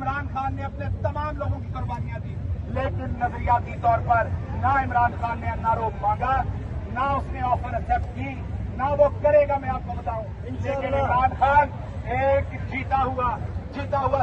इमरान खान ने अपने तमाम लोगों की कुर्बानियां दी, लेकिन नजरियाती तौर पर ना इमरान खान ने नारोग मांगा, ना उसने ऑफर एक्सेप्ट की, ना वो करेगा, मैं आपको बताऊं। लेकिन इमरान खान एक जीता हुआ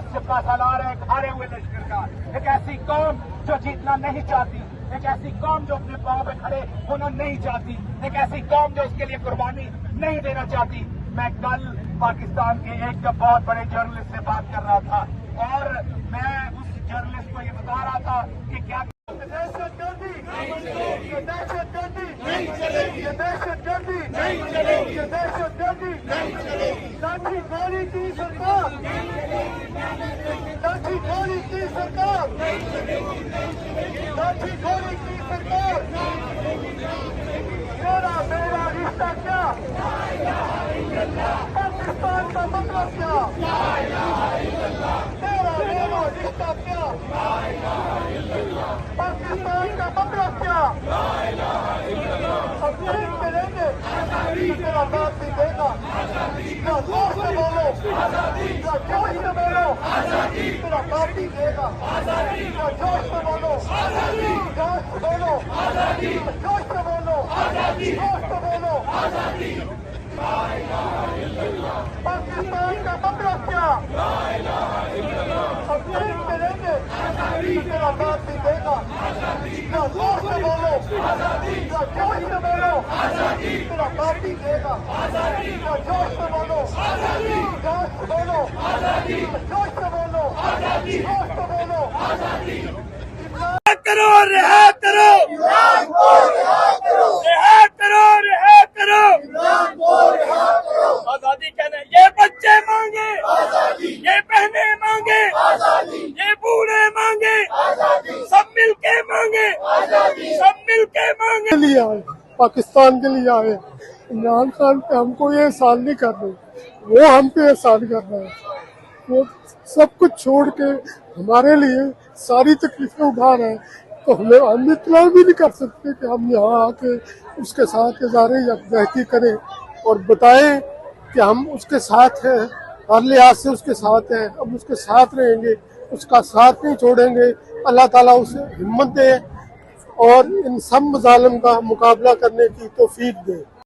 सिपा सालार है, एक हारे हुए लश्कर का, एक ऐसी कौम जो जीतना नहीं चाहती, एक ऐसी कौम जो अपने पांव पे खड़े होना नहीं चाहती, एक ऐसी कौम जो उसके लिए कुर्बानी नहीं देना चाहती। मैं कल पाकिस्तान के एक बहुत बड़े जर्नलिस्ट से बात कर रहा था और मैं उस जर्नलिस्ट को ये बता रहा था कि क्या दहशतगर्दी नहीं चलेगी, दहशतगर्दी नहीं चलेगी, दहशतगर्दी नहीं चलेगी, दहशतगर्दी नहीं चलेगी। लाठी गोली की सरकार, लाठी गोली की सरकार, लाठी गोली की सरकार। मेरा रिश्ता क्या, पाकिस्तान का मतलब क्या, मेरा रिश्ता क्या, पाकिस्तान का मतलब क्या। अब नहीं मिलेंगे, तेरा बात भी देगा, ना जोर से बोलो, ना जोर से बोलो, तेरा बात भी देगा, ना जोर से बोलो, जोर से बोलो, जोर से बोलो, जोर से बोलो। पाकिस्तान का मतलब क्या, अब नहीं मिलेंगे, तेरा बात भी देगा, ना जोर से बोलो, ना जोर से बोलो, तेरा बात भी देगा, ना जोर से बोलो, जोर से बोलो, जोर से बोलो, जोर से बोलो। करो, रिहा करो, रिहा करो, रिहा करो, आजादी कहने ये बच्चे मांगे आजादी, ये बहने मांगे आजादी, ये बूढ़े मांगे आजादी, सब मिलके मांगे आजादी, सब मिलके मांगे। लिए आए, पाकिस्तान के लिए आए। इमरान खान पे हमको ये एहसान नहीं कर रहे, वो हम पे एहसान कर रहे हैं। वो सब कुछ छोड़ के हमारे लिए सारी तकलीफें उठा रहे हैं, तो हम इतना भी नहीं कर सकते कि हम यहाँ आके उसके साथ इज़हार यकजहती करें और बताएं कि हम उसके साथ हैं, हर लिहाज से उसके साथ हैं, हम उसके साथ रहेंगे, उसका साथ नहीं छोड़ेंगे। अल्लाह ताला उसे हिम्मत दे और इन सब मज़ालिम का मुकाबला करने की तौफीक दे।